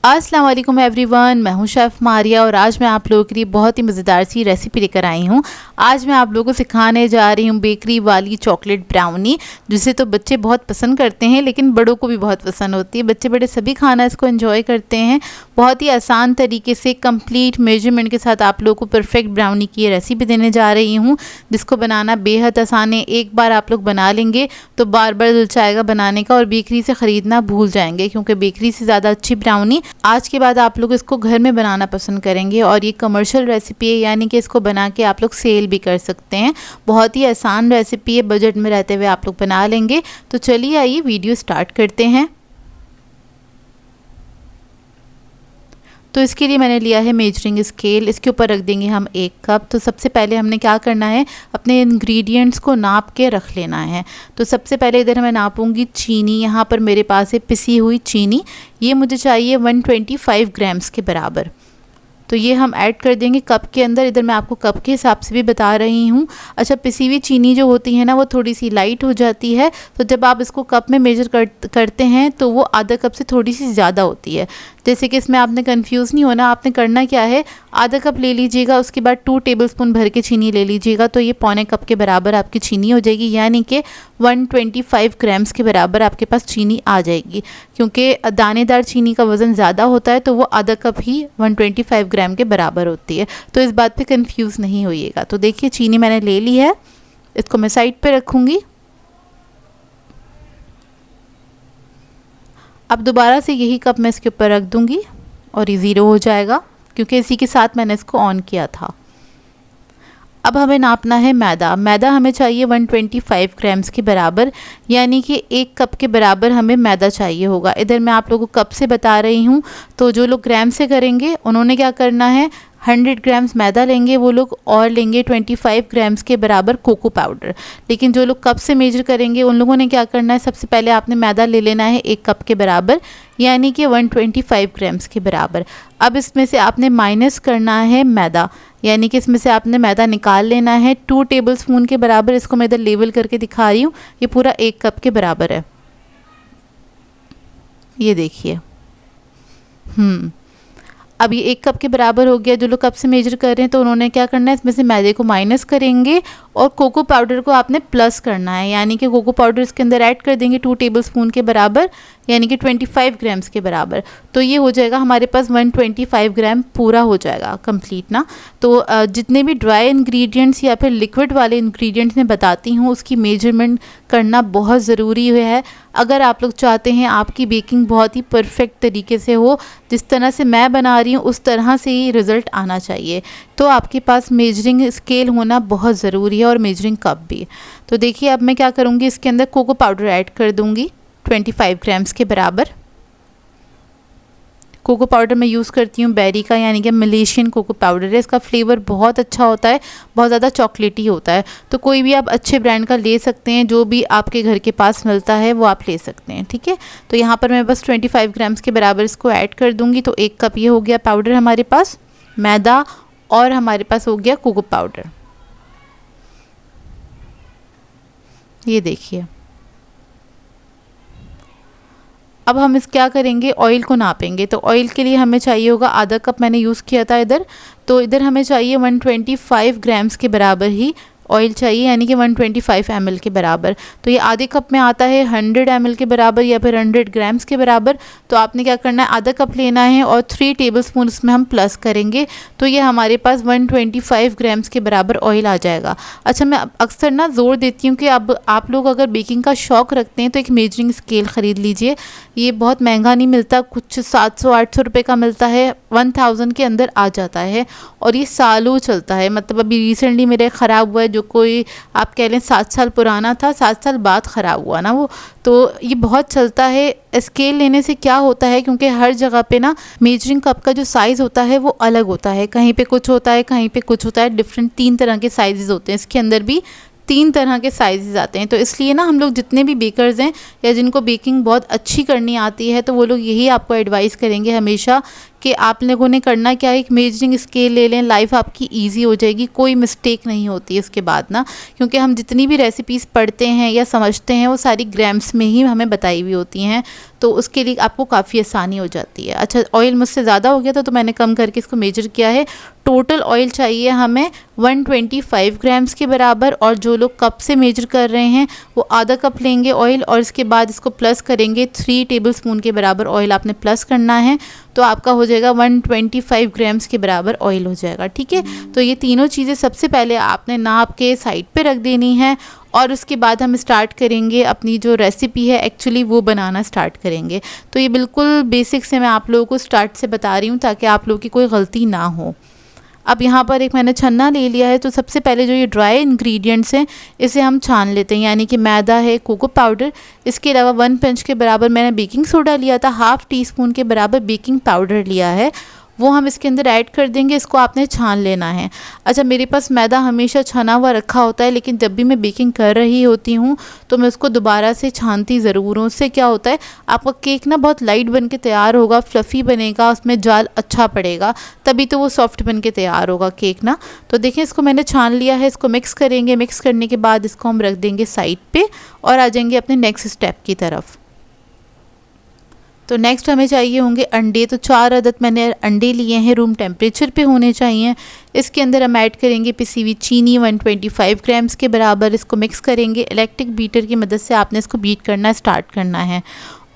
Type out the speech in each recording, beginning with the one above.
अस्सलाम वालेकुम एवरीवन, मैं हूं शेफ़ मारिया और आज मैं आप लोगों के लिए बहुत ही मज़ेदार सी रेसिपी लेकर आई हूं। आज मैं आप लोगों को सिखाने जा रही हूं बेकरी वाली चॉकलेट ब्राउनी, जिसे तो बच्चे बहुत पसंद करते हैं लेकिन बड़ों को भी बहुत पसंद होती है। बच्चे बड़े सभी खाना इसको एंजॉय करते हैं। बहुत ही आसान तरीके से कंप्लीट मेजरमेंट के साथ आप लोगों को परफेक्ट ब्राउनी की रेसिपी देने जा रही हूँ, जिसको बनाना बेहद आसान है। एक बार आप लोग बना लेंगे तो बार बार दिल चाहेगा बनाने का और बेकरी से ख़रीदना भूल जाएंगे, क्योंकि बेकरी से ज़्यादा अच्छी ब्राउनी आज के बाद आप लोग इसको घर में बनाना पसंद करेंगे। और ये कमर्शियल रेसिपी है, यानी कि इसको बना के आप लोग सेल भी कर सकते हैं। बहुत ही आसान रेसिपी है, बजट में रहते हुए आप लोग बना लेंगे। तो चलिए आइए वीडियो स्टार्ट करते हैं। तो इसके लिए मैंने लिया है मेजरिंग स्केल, इसके ऊपर रख देंगे हम 1 कप। तो सबसे पहले हमने क्या करना है, अपने इंग्रेडिएंट्स को नाप के रख लेना है। तो सबसे पहले इधर मैं नापूंगी चीनी। यहाँ पर मेरे पास है पिसी हुई चीनी, ये मुझे चाहिए 125 ग्राम्स के बराबर। तो ये हम ऐड कर देंगे कप के अंदर। इधर मैं आपको कप के हिसाब से भी बता रही हूँ। अच्छा, पिसी हुई चीनी जो होती है ना, वो थोड़ी सी लाइट हो जाती है, तो जब आप इसको कप में मेजर करते हैं तो वो आधा कप से थोड़ी सी ज़्यादा होती है। जैसे कि इसमें आपने कंफ्यूज नहीं होना। आपने करना क्या है, आधा कप ले लीजिएगा, उसके बाद 2 टेबलस्पून भर के चीनी ले लीजिएगा, तो ये पौने कप के बराबर आपकी चीनी हो जाएगी, यानी कि 125 ग्राम्स के बराबर आपके पास चीनी आ जाएगी। क्योंकि दानेदार चीनी का वज़न ज़्यादा होता है, तो वो आधा कप ही 125 ग्राम के बराबर होती है। तो इस बात पे कंफ्यूज नहीं होइएगा। तो देखिए चीनी मैंने ले ली है, इसको मैं साइड पे रखूँगी। अब दोबारा से यही कप मैं इसके ऊपर रख दूँगी और ये ज़ीरो हो जाएगा, क्योंकि इसी के साथ मैंने इसको ऑन किया था। अब हमें नापना है मैदा। मैदा हमें चाहिए 125 ग्राम्स के बराबर, यानी कि 1 कप के बराबर हमें मैदा चाहिए होगा। इधर मैं आप लोगों को कप से बता रही हूँ, तो जो लोग ग्राम से करेंगे उन्होंने क्या करना है, 100 ग्राम्स मैदा लेंगे वो लोग, और लेंगे 25 ग्राम्स के बराबर कोको पाउडर। लेकिन जो लोग कप से मेजर करेंगे उन लोगों ने क्या करना है, सबसे पहले आपने मैदा ले लेना है 1 कप के बराबर, यानी कि 125 ग्राम्स के बराबर। अब इसमें से आपने माइनस करना है मैदा, यानी कि इसमें से आपने मैदा निकाल लेना है 2 टेबलस्पून के बराबर। इसको मैं इधर लेवल करके दिखा रही हूँ, ये पूरा 1 कप के बराबर है। ये देखिए, अब ये 1 कप के बराबर हो गया। जो लोग कप से मेजर कर रहे हैं तो उन्होंने क्या करना है, इसमें से मैदे को माइनस करेंगे और कोको पाउडर को आपने प्लस करना है, यानी कि कोको पाउडर इसके अंदर ऐड कर देंगे 2 टेबलस्पून के बराबर, यानी कि 25 ग्राम्स के बराबर। तो ये हो जाएगा हमारे पास 125 ग्राम पूरा हो जाएगा कंप्लीट ना। तो जितने भी ड्राई इंग्रेडिएंट्स या फिर लिक्विड वाले इंग्रेडिएंट्स मैं बताती हूँ, उसकी मेजरमेंट करना बहुत ज़रूरी है। अगर आप लोग चाहते हैं आपकी बेकिंग बहुत ही परफेक्ट तरीके से हो, जिस तरह से मैं बना रही हूँ उस तरह से ही रिज़ल्ट आना चाहिए, तो आपके पास मेजरिंग स्केल होना बहुत ज़रूरी है और मेजरिंग कप भी। तो देखिए अब मैं क्या करूँगी, इसके अंदर कोको पाउडर ऐड कर दूँगी 25 ग्राम्स के बराबर। कोको पाउडर मैं यूज़ करती हूँ बेरी का, यानी कि मलेशियन कोको पाउडर है। इसका फ्लेवर बहुत अच्छा होता है, बहुत ज़्यादा चॉकलेटी होता है। तो कोई भी आप अच्छे ब्रांड का ले सकते हैं, जो भी आपके घर के पास मिलता है वो आप ले सकते हैं, ठीक है। तो यहाँ पर मैं बस 25 ग्राम्स के बराबर इसको ऐड कर दूँगी। तो 1 कप ये हो गया पाउडर हमारे पास, मैदा, और हमारे पास हो गया कोको पाउडर। ये देखिए, अब हम इस क्या करेंगे, ऑयल को नापेंगे। तो ऑयल के लिए हमें चाहिए होगा आधा कप, मैंने यूज़ किया था इधर। तो इधर हमें चाहिए 125 ग्राम्स के बराबर ही ऑयल चाहिए, यानी कि 125 ml के बराबर। तो ये आधे कप में आता है 100 ml के बराबर या फिर 100 ग्राम्स के बराबर। तो आपने क्या करना है, आधा कप लेना है और 3 टेबलस्पून इसमें हम प्लस करेंगे, तो ये हमारे पास 125 ग्राम्स के बराबर ऑयल आ जाएगा। अच्छा, मैं अक्सर ना ज़ोर देती हूँ कि अब आप लोग अगर बेकिंग का शौक़ रखते हैं तो एक मेजरिंग स्केल ख़रीद लीजिए। ये बहुत महंगा नहीं मिलता, कुछ 700-800 रुपये का मिलता है, 1000 के अंदर आ जाता है और ये सालों चलता है। मतलब अभी रिसेंटली मेरे ख़राब हुआ है, जो कोई आप कह लें 7 साल पुराना था, 7 साल बाद ख़राब हुआ ना वो। तो ये बहुत चलता है। स्केल लेने से क्या होता है, क्योंकि हर जगह पे ना मेजरिंग कप का जो साइज़ होता है वो अलग होता है, कहीं पे कुछ होता है, कहीं पे कुछ होता है। डिफरेंट 3 तरह के साइज़ होते हैं, इसके अंदर भी 3 तरह के साइज़ आते हैं। तो इसलिए ना हम लोग जितने भी बेकर्स हैं या जिनको बेकिंग बहुत अच्छी करनी आती है, तो वो लोग यही आपको एडवाइस करेंगे हमेशा कि आप लोगों ने करना क्या है, एक मेजरिंग स्केल ले लें, लाइफ आपकी ईजी हो जाएगी, कोई मिस्टेक नहीं होती है इसके बाद ना, क्योंकि हम जितनी भी रेसिपीज़ पढ़ते हैं या समझते हैं वो सारी ग्राम्स में ही हमें बताई हुई होती हैं, तो उसके लिए आपको काफ़ी आसानी हो जाती है। अच्छा, ऑयल मुझसे ज़्यादा हो गया था तो मैंने कम करके इसको मेजर किया है। टोटल ऑयल चाहिए हमें 125 ग्राम्स के बराबर, और जो लोग कप से मेजर कर रहे हैं वो आधा कप लेंगे ऑयल, और इसके बाद इसको प्लस करेंगे, 3 टेबलस्पून के बराबर ऑयल आपने प्लस करना है, तो आपका हो जाएगा 125 ग्राम्स के बराबर ऑयल हो जाएगा। ठीक है, तो ये तीनों चीज़ें सबसे पहले आपने नाप के साइड पे रख देनी है, और उसके बाद हम स्टार्ट करेंगे अपनी जो रेसिपी है एक्चुअली वो बनाना स्टार्ट करेंगे। तो ये बिल्कुल बेसिक से मैं आप लोगों को स्टार्ट से बता रही हूँ ताकि आप लोगों की कोई गलती ना हो। अब यहाँ पर एक मैंने छन्ना ले लिया है, तो सबसे पहले जो ये ड्राई इंग्रेडिएंट्स हैं इसे हम छान लेते हैं, यानी कि मैदा है, कोको पाउडर, इसके अलावा 1 पिंच के बराबर मैंने बेकिंग सोडा लिया था, हाफ़ टी स्पून के बराबर बेकिंग पाउडर लिया है, वो हम इसके अंदर ऐड कर देंगे। इसको आपने छान लेना है। अच्छा, मेरे पास मैदा हमेशा छना हुआ रखा होता है, लेकिन जब भी मैं बेकिंग कर रही होती हूँ तो मैं उसको दोबारा से छानती ज़रूर हूँ। उससे क्या होता है, आपका केक ना बहुत लाइट बन के तैयार होगा, फ्लफ़ी बनेगा, उसमें जाल अच्छा पड़ेगा, तभी तो वो सॉफ्ट बन के तैयार होगा केक ना। तो देखिए, इसको मैंने छान लिया है, इसको मिक्स करेंगे। मिक्स करने के बाद इसको हम रख देंगे साइड पे और आ जाएंगे अपने नेक्स्ट स्टेप की तरफ। तो नेक्स्ट हमें चाहिए होंगे अंडे। तो 4 अदद मैंने अंडे लिए हैं, रूम टेम्परेचर पे होने चाहिए। इसके अंदर हम ऐड करेंगे पिसी हुई चीनी 125 ग्राम्स के बराबर। इसको मिक्स करेंगे। इलेक्ट्रिक बीटर की मदद से आपने इसको बीट करना स्टार्ट करना है,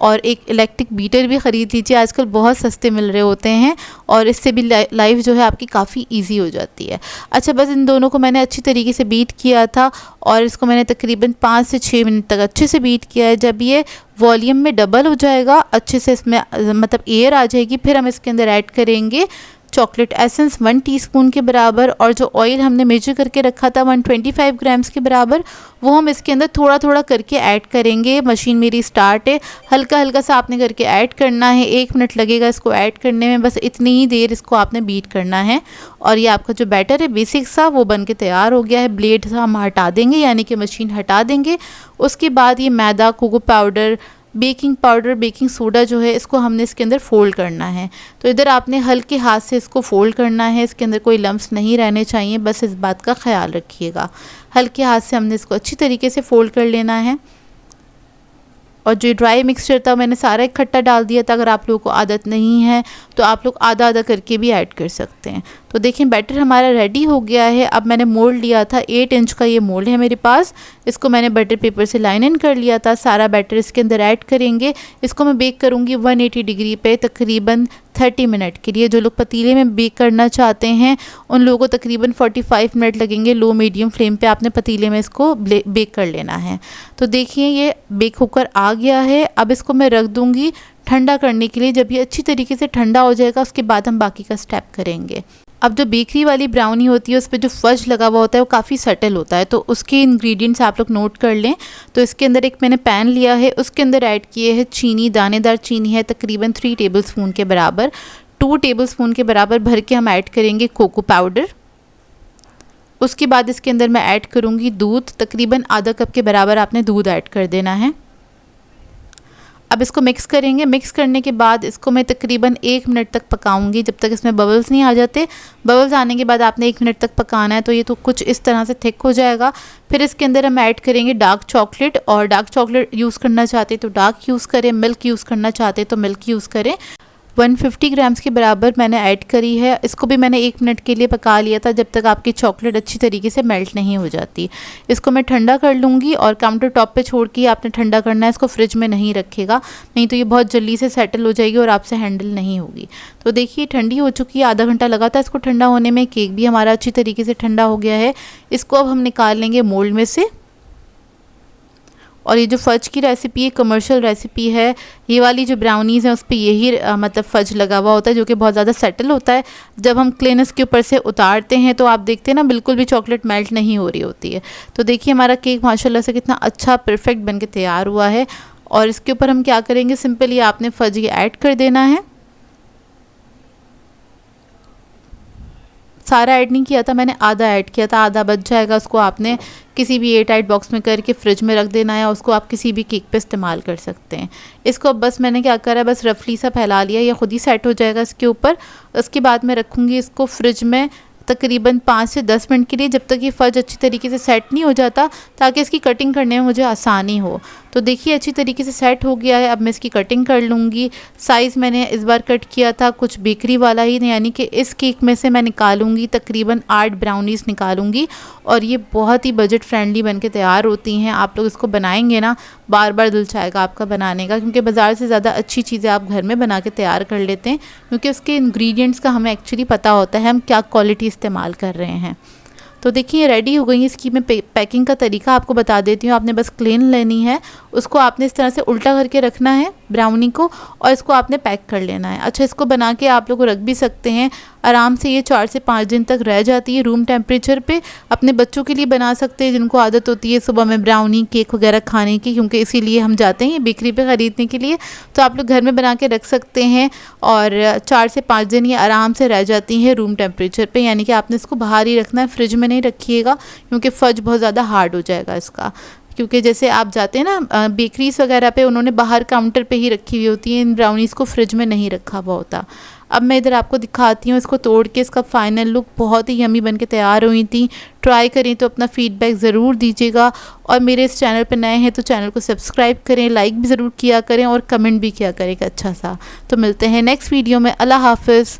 और एक इलेक्ट्रिक बीटर भी ख़रीद लीजिए, आजकल बहुत सस्ते मिल रहे होते हैं, और इससे भी लाइफ जो है आपकी काफ़ी इजी हो जाती है। अच्छा, बस इन दोनों को मैंने अच्छी तरीके से बीट किया था, और इसको मैंने तकरीबन 5 से 6 मिनट तक अच्छे से बीट किया है। जब ये वॉल्यूम में डबल हो जाएगा, अच्छे से इसमें मतलब एयर आ जाएगी, फिर हम इसके अंदर ऐड करेंगे चॉकलेट एसेंस 1 टीस्पून के बराबर, और जो ऑयल हमने मेजर करके रखा था 125 ग्राम्स के बराबर, वो हम इसके अंदर थोड़ा थोड़ा करके ऐड करेंगे। मशीन मेरी स्टार्ट है, हल्का हल्का सा आपने करके ऐड करना है। 1 मिनट लगेगा इसको ऐड करने में, बस इतनी ही देर इसको आपने बीट करना है। और ये आपका जो बैटर है बेसिक सा वो बन के तैयार हो गया है। ब्लेड से हम हटा देंगे, यानी कि मशीन हटा देंगे। उसके बाद ये मैदा, cocoa powder, baking powder, baking soda जो है, इसको हमने इसके अंदर फ़ोल्ड करना है। तो इधर आपने हल्के हाथ से इसको फ़ोल्ड करना है, इसके अंदर कोई लम्स नहीं रहने चाहिए, बस इस बात का ख्याल रखिएगा। हल्के हाथ से हमने इसको अच्छी तरीके से फ़ोल्ड कर लेना है। और जो ड्राई मिक्सचर था मैंने सारा इकट्ठा डाल दिया था। अगर आप लोगों को आदत नहीं है तो आप लोग आधा आधा करके भी ऐड कर सकते हैं। तो देखिए, बैटर हमारा रेडी हो गया है। अब मैंने मोल्ड लिया था, 8 इंच का ये मोल्ड है मेरे पास। इसको मैंने बटर पेपर से लाइन इन कर लिया था। सारा बैटर इसके अंदर ऐड करेंगे। इसको मैं बेक करूँगी 180 डिग्री पे तकरीबन 30 मिनट के लिए। जो लोग पतीले में बेक करना चाहते हैं उन लोगों को तकरीबन 45 मिनट लगेंगे। लो मीडियम फ्लेम पे आपने पतीले में इसको बेक कर लेना है। तो देखिए, ये बेक होकर आ गया है। अब इसको मैं रख दूँगी ठंडा करने के लिए। जब ये अच्छी तरीके से ठंडा हो जाएगा उसके बाद हम बाकी का स्टेप करेंगे। अब जो बेकरी वाली ब्राउनी होती है उस पर जो फज लगा हुआ होता है वो काफ़ी सटल होता है, तो उसके इंग्रेडिएंट्स आप लोग नोट कर लें। तो इसके अंदर एक मैंने पैन लिया है, उसके अंदर ऐड किए हैं चीनी, दानेदार चीनी है तकरीबन 3 टेबलस्पून के बराबर। 2 टेबलस्पून के बराबर भर के हम ऐड करेंगे कोको पाउडर। उसके बाद इसके अंदर मैं ऐड करूँगी दूध, तकरीबन आधा कप के बराबर आपने दूध ऐड कर देना है। अब इसको मिक्स करेंगे। मिक्स करने के बाद इसको मैं तकरीबन 1 मिनट तक पकाऊंगी, जब तक इसमें बबल्स नहीं आ जाते। बबल्स आने के बाद आपने 1 मिनट तक पकाना है। तो ये तो कुछ इस तरह से थिक हो जाएगा। फिर इसके अंदर हम ऐड करेंगे डार्क चॉकलेट, और डार्क चॉकलेट यूज़ करना चाहते तो डार्क यूज़ करें, मिल्क यूज़ करना चाहते तो मिल्क यूज़ करें। 150 ग्राम्स के बराबर मैंने ऐड करी है। इसको भी मैंने 1 मिनट के लिए पका लिया था, जब तक आपकी चॉकलेट अच्छी तरीके से मेल्ट नहीं हो जाती। इसको मैं ठंडा कर लूँगी, और काउंटर टॉप पे छोड़ के आपने ठंडा करना है। इसको फ्रिज में नहीं रखेगा, नहीं तो ये बहुत जल्दी से सेटल हो जाएगी और आपसे हैंडल नहीं होगी। तो देखिए, ठंडी हो चुकी है। आधा घंटा लगा था इसको ठंडा होने में। केक भी हमारा अच्छी तरीके से ठंडा हो गया है। इसको अब हम निकाल लेंगे मोल्ड में से। और ये जो फज की रेसिपी है, कमर्शियल रेसिपी है। ये वाली जो ब्राउनीज़ हैं उस पर यही मतलब फज लगा हुआ होता है, जो कि बहुत ज़्यादा सेटल होता है। जब हम क्लीनर्स के ऊपर से उतारते हैं तो आप देखते हैं ना, बिल्कुल भी चॉकलेट मेल्ट नहीं हो रही होती है। तो देखिए, हमारा केक माशाल्लाह से कितना अच्छा परफेक्ट बन के तैयार हुआ है। और इसके ऊपर हम क्या करेंगे, सिंपली आपने फज ये ऐड कर देना है। सारा ऐड नहीं किया था मैंने, आधा ऐड किया था, आधा बच जाएगा। उसको आपने किसी भी एयर टाइट बॉक्स में करके फ्रिज में रख देना है, उसको आप किसी भी केक पे इस्तेमाल कर सकते हैं। इसको अब बस मैंने क्या करा है, बस रफली सा फैला लिया, ये खुद ही सेट हो जाएगा इसके ऊपर। उसके बाद मैं रखूँगी इसको फ्रिज में तकरीबन 5 से 10 मिनट के लिए, जब तक ये फज अच्छी तरीके से सेट नहीं हो जाता, ताकि इसकी कटिंग करने में मुझे आसानी हो। तो देखिए अच्छी तरीके से सेट हो गया है। अब मैं इसकी कटिंग कर लूँगी। साइज़ मैंने इस बार कट किया था कुछ बेकरी वाला ही, यानी कि इस केक में से मैं निकालूंगी तकरीबन 8 ब्राउनीज़ निकालूंगी, और ये बहुत ही बजट फ्रेंडली बन के तैयार होती हैं। आप लोग इसको बनाएंगे ना, बार बार दिल चाहेगा आपका बनाने का, क्योंकि बाज़ार से ज़्यादा अच्छी चीज़ें आप घर में बना के तैयार कर लेते हैं, क्योंकि उसके इंग्रेडिएंट्स का हमें एक्चुअली पता होता है हम क्या क्वालिटी इस्तेमाल कर रहे हैं। तो देखिए रेडी हो गई। इसकी मैं पैकिंग का तरीका आपको बता देती हूँ। आपने बस क्लेन लेनी है, उसको आपने इस तरह से उल्टा करके रखना है ब्राउनी को, और इसको आपने पैक कर लेना है। अच्छा, इसको बना के आप लोग रख भी सकते हैं आराम से, ये 4 से 5 दिन तक रह जाती है रूम टेम्परेचर पे। अपने बच्चों के लिए बना सकते हैं जिनको आदत होती है सुबह में ब्राउनी केक वगैरह खाने की, क्योंकि इसीलिए हम जाते हैं बेकरी पे ख़रीदने के लिए। तो आप लोग घर में बना के रख सकते हैं, और 4 से 5 दिन ये आराम से रह जाती हैं रूम टेम्परेचर पे। यानी कि आपने इसको बाहर ही रखना है, फ्रिज में नहीं रखिएगा, क्योंकि फज बहुत ज़्यादा हार्ड हो जाएगा इसका। क्योंकि जैसे आप जाते हैं ना बेकरीज वगैरह पे, उन्होंने बाहर काउंटर पे ही रखी हुई होती हैं इन ब्राउनीज़ को, फ्रिज में नहीं रखा हुआ होता। अब मैं इधर आपको दिखाती हूँ इसको तोड़ के, इसका फाइनल लुक। बहुत ही यमी बन के तैयार हुई थी। ट्राई करें तो अपना फीडबैक ज़रूर दीजिएगा, और मेरे इस चैनल पर नए हैं तो चैनल को सब्सक्राइब करें, लाइक भी ज़रूर किया करें, और कमेंट भी किया करें अच्छा सा। तो मिलते हैं नेक्स्ट वीडियो में। अल्लाह हाफ़िज़।